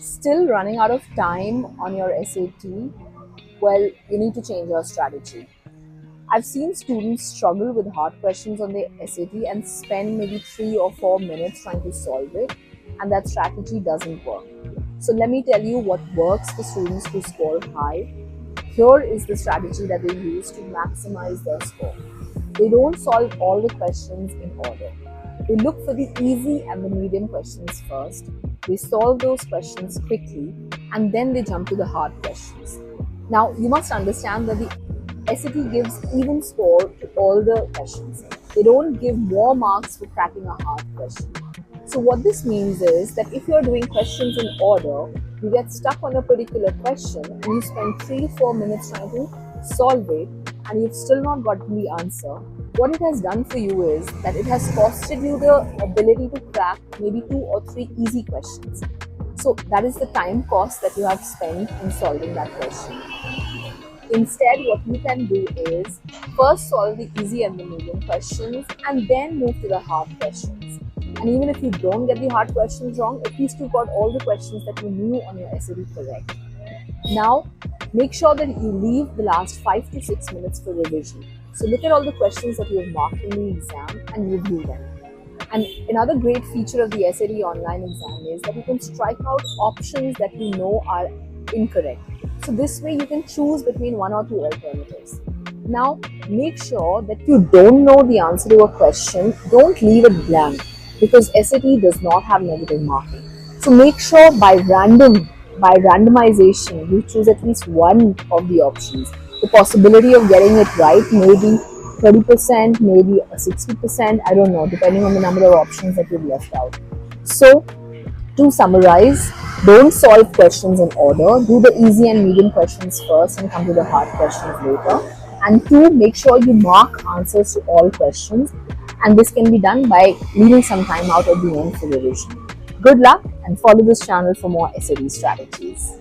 Still running out of time on your SAT? Well, you need to change your strategy. I've seen students struggle with hard questions on their SAT and spend maybe 3 or 4 minutes trying to solve it, and that strategy doesn't work. So, let me tell you what works for students who score high. Here is the strategy that they use to maximize their score. They don't solve all the questions in order. They look for the easy and the medium questions first. They solve those questions quickly and then they jump to the hard questions. Now, you must understand that the SAT gives even score to all the questions. They don't give more marks for cracking a hard question. So what this means is that if you're doing questions in order, you get stuck on a particular question and you spend 3 to 4 minutes trying to solve it and you've still not gotten the answer. What it has done for you is that it has costed you the ability to crack maybe 2 or 3 easy questions. So that is the time cost that you have spent in solving that question. Instead, what you can do is first solve the easy and the medium questions and then move to the hard questions. And even if you don't get the hard questions wrong, at least you got all the questions that you knew on your SAT correct. Now, make sure that you leave the last 5 to 6 minutes for revision. So look at all the questions that you have marked in the exam and review them. And another great feature of the SAT online exam is that you can strike out options that you know are incorrect. So this way you can choose between 1 or 2 alternatives. Now, make sure that if you don't know the answer to a question, don't leave it blank because SAT does not have negative marking. So make sure by randomization, you choose at least one of the options. The possibility of getting it right may be 30%, maybe 60%, I don't know, depending on the number of options that you've left out. So, to summarize, don't solve questions in order. Do the easy and medium questions first and come to the hard questions later. And 2, make sure you mark answers to all questions. And this can be done by leaving some time out at the end for revision. Good luck and follow this channel for more SAT strategies.